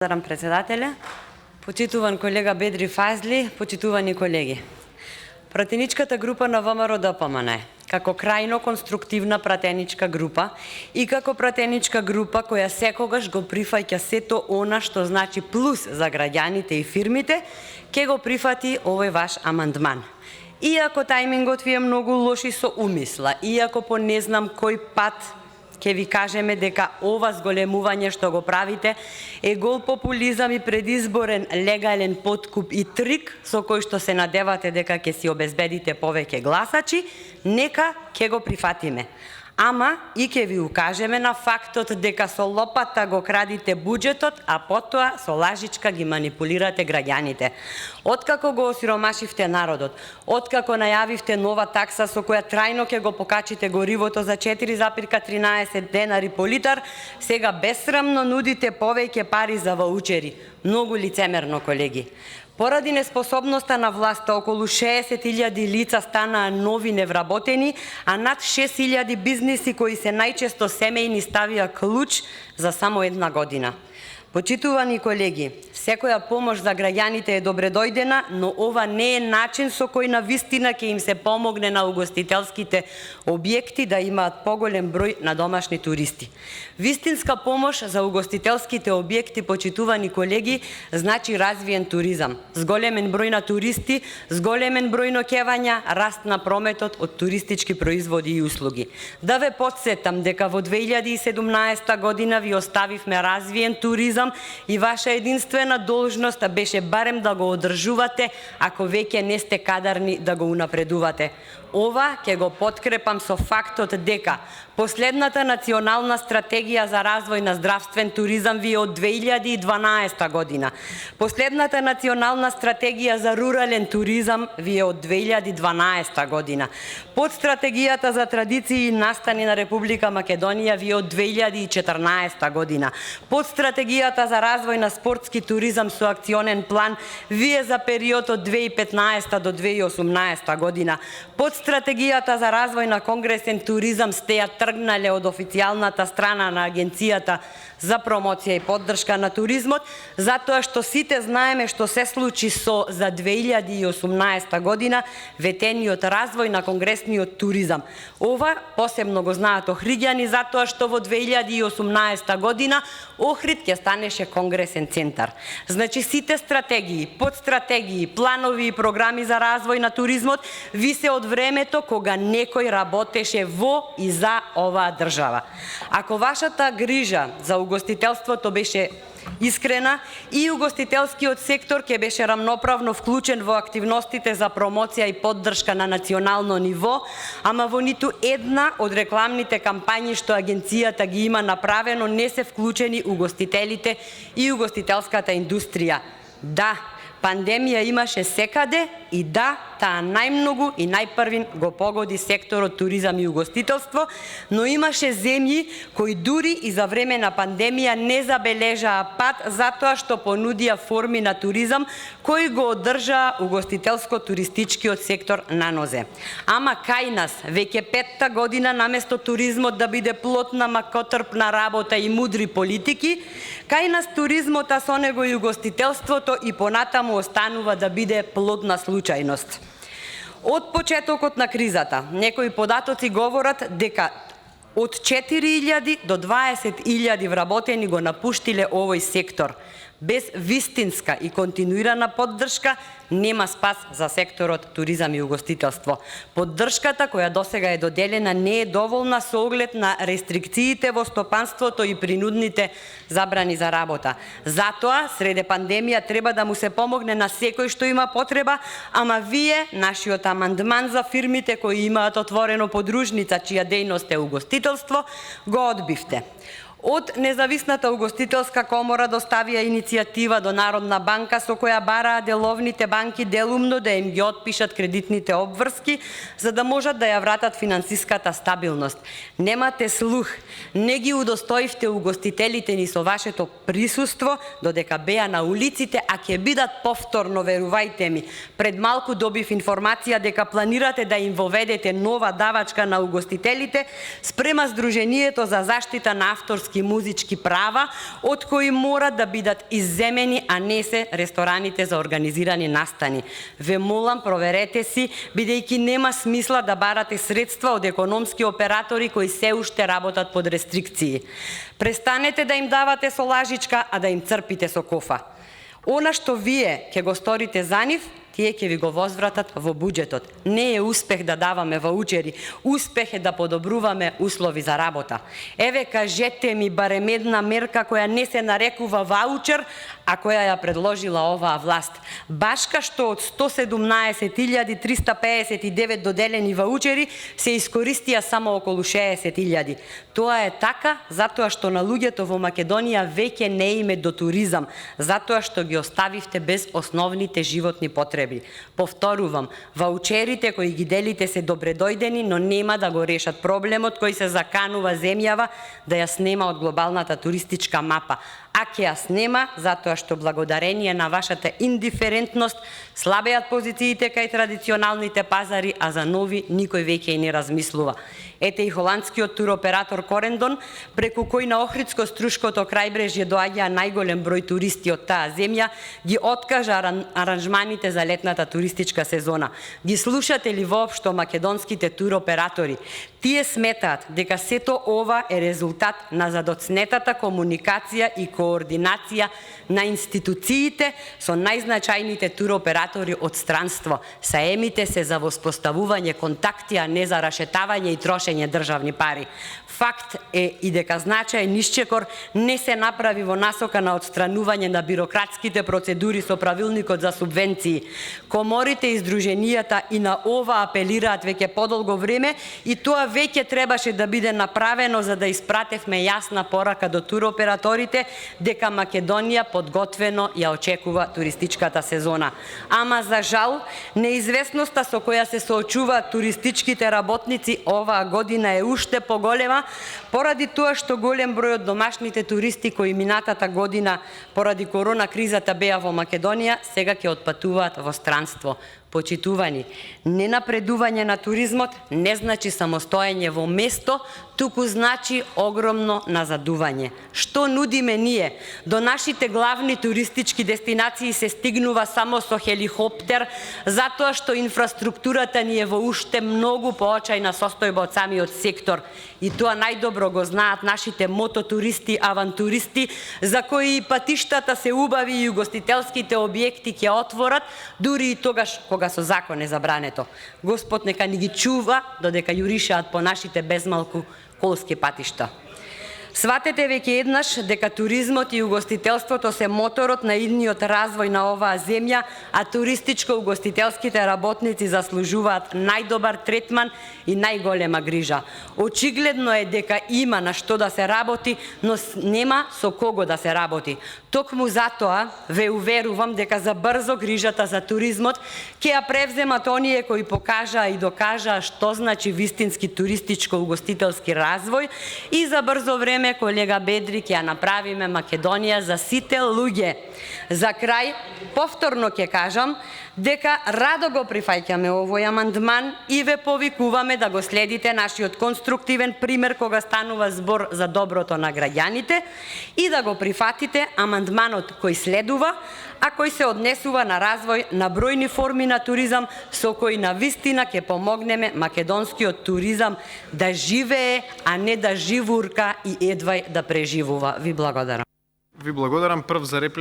Благодарам председателя. Почитуван колега Бедри Фазли, почитувани колеги. Пратеничката група на ВМРО ДПМН како крајно конструктивна пратеничка група и како пратеничка група која секогаш го прифаќа сето она што значи плюс за граѓаните и фирмите, ќе го прифати овој ваш амандман. Иако тајмингот ви е многу лош и со умисла, иако по не знам кој пат ќе ви кажеме дека ова зголемување што го правите е гол популизам и предизборен легален подкуп и трик со кој што се надевате дека ќе си обезбедите повеќе гласачи, нека ќе го прифатиме. Ама и ќе ви укажеме на фактот дека со лопата го крадите буџетот, а потоа со лажичка ги манипулирате граѓаните. Откако го осиромашивте народот, откако најавивте нова такса со која трајно ќе го покачите горивото за 4,13 денари по литар, сега бесрамно нудите повеќе пари за ваучери. Многу лицемерно, колеги. Поради неспособноста на власта, околу 60.000 лица станаа нови невработени, а над 6.000 бизниси кои се најчесто семејни ставија клуч за само една година. Почитувани колеги, секоја помош за граѓаните е добредојдена, но ова не е начин со кој на вистина ќе им се помогне на угостителските објекти да имаат поголем број на домашни туристи. Вистинска помош за угостителските објекти, почитувани колеги, значи развиен туризам, зголемен број на туристи, зголемен број ноќевања, раст на прометот од туристички производи и услуги. Да ве потсетам дека во 2017 година ви оставивме развиен туризам и ваша единствена должност беше барем да го одржувате, ако веќе не сте кадарни да го унапредувате. Ова ќе го подкрепам со фактот дека последната национална стратегија за развој на здравствен туризам ви е од 2012 година. Последната национална стратегија за рурален туризам ви е од 2012 година. Под стратегијата за традиции и настани на Република Македонија ви е од 2014 година. Под стратегијата за развој на спортски туризам со акционен план ви е за период од 2015 до 2018 година. Под стратегијата за развој на конгресен туризам сте ја тргнале од официјалната страна на Агенцијата за промоција и поддршка на туризмот, затоа што сите знаеме што се случи со за 2018 година ветениот развој на конгресниот туризам. Ова посебно го знаат охриѓани, затоа што во 2018 година Охрид ќе станеше конгресен центар. Значи сите стратегии, подстратегии, планови и програми за развој на туризмот ви се од времето кога некој работеше во и за оваа држава. Ако вашата грижа за угостителството беше искрена и угостителскиот сектор ќе беше рамноправно вклучен во активностите за промоција и поддршка на национално ниво, ама во ниту една од рекламните кампањи што агенцијата ги има направено не се вклучени угостителите и угостителската индустрија. Да, пандемија имаше секаде и да, таа најмногу и најпрвин го погоди секторот туризам и угостителство, но имаше земји кои дури и за време на пандемија не забележаа пат затоа што понудија форми на туризам кои го одржаа угостителско-туристичкиот сектор на нозе. Ама кај нас веќе 5-та година наместо туризмот да биде плод на макотрпна работа и мудри политики, кај нас туризмот, а со него и угостителството и понатаму останува да биде плод на случајност. Од почетокот на кризата, некои податоци говорат дека од 4.000 до 20.000 вработени го напуштиле овој сектор. Без вистинска и континуирана поддршка нема спас за секторот туризам и угостителство. Поддршката која досега е доделена не е доволна со оглед на рестрикциите во стопанството и принудните забрани за работа. Затоа, среде пандемија треба да му се помогне на секој што има потреба, ама вие, нашиот амандман за фирмите кои имаат отворено подружница чија дејност е угостителство, го одбивте. Од Независната угостителска комора доставија иницијатива до Народна банка со која бараа деловните банки делумно да им ги отпишат кредитните обврски за да можат да ја вратат финансиската стабилност. Немате слух, не ги удостоивте угостителите ни со вашето присуство додека беа на улиците, а ќе бидат повторно, верувајте ми. Пред малку добив информација дека планирате да им воведете нова давачка на угостителите спрема Сдруженијето за заштита на авторски авторски музички права, од кои мора да бидат изземени, а не се рестораните за организирани настани. Ве молам, проверете си, бидејќи нема смисла да барате средства од економски оператори кои се уште работат под рестрикции. Престанете да им давате со лажичка, а да им црпите со кофа. Она што вие ќе го сторите за нив, тие ќе ви го возвратат во буџетот. Не е успех да даваме ваучери, успех е да подобруваме услови за работа. Еве, кажете ми барем една мерка која не се нарекува ваучер, а која ја предложила оваа власт. Башка што од 117.359 доделени ваучери се искористија само околу 60.000. Тоа е така затоа што на луѓето во Македонија веќе не име до туризам, затоа што ги оставивте без основните животни потреби. Повторувам, ваучерите кои ги делите се добредојдени, но нема да го решат проблемот кој се заканува земјава да ја снема од глобалната туристичка мапа. А ќе ја снема затоа што благодарение на вашата индиферентност слабеат позициите кај традиционалните пазари, а за нови никој веќе и не размислува. Ете и холандскиот туроператор Корендон, преку кој на Охридско-Струшкото крајбрежје доаѓа најголем број туристи од таа земја, ги откажа аранжманите за летната туристичка сезона. Ги слушате ли воопшто македонските туроператори? Тие сметаат дека сето ова е резултат на задоцнетата комуникација и координација на институциите со најзначајните туроператори од странство. Саемите се за воспоставување контакти, а не за рашетавање и трошење државни пари. Факт е и дека значаен исчекор не се направи во насока на отстранување на бирократските процедури со правилникот за субвенции. Коморите и издруженијата и на ова апелираат веќе подолго време и тоа веќе требаше да биде направено за да испратевме јасна порака до туроператорите дека Македонија подготвено ја очекува туристичката сезона. Ама за жал, неизвестноста со која се соочуваат туристичките работници оваа година е уште поголема, поради тоа што голем број од домашните туристи кои минатата година поради корона кризата беа во Македонија, сега ќе отпатуваат во странство. Почитувани, ненапредување на туризмот не значи самостоење во место, туку значи огромно назадување. Што нудиме ние? До нашите главни туристички дестинации се стигнува само со хеликоптер, затоа што инфраструктурата ни е во уште многу поочајна состојба од самиот сектор. И тоа најдобро го знаат нашите мототуристи, авантуристи, за кои и патиштата се убави и угостителските објекти ќе отворат, дури и тогаш кога со закон е забрането. Господ нека ни ги чува додека јуришаат по нашите безмалку колски патишта. Сватете веќе еднаш дека туризмот и угостителството се моторот на идниот развој на оваа земја, а туристичко-угостителските работници заслужуваат најдобар третман и најголема грижа. Очигледно е дека има на што да се работи, но нема со кого да се работи. Токму затоа ве уверувам дека за брзо грижата за туризмот ќе ја превземат оние кои покажаа и докажаа што значи вистински туристичко-угостителски развој и за брзо време колега Бедри ќе ја направиме Македонија за сите луѓе. За крај, повторно ќе кажам дека радо го прифаќаме овој амандман и ве повикуваме да го следите нашиот конструктивен пример кога станува збор за доброто на граѓаните и да го прифатите амандманот кој следува, а кој се однесува на развој на бројни форми на туризам со кои на вистина ќе помогнеме македонскиот туризам да живее, а не да живурка и едвај да преживува. Ви благодарам. Ви благодарам. Прв за реплика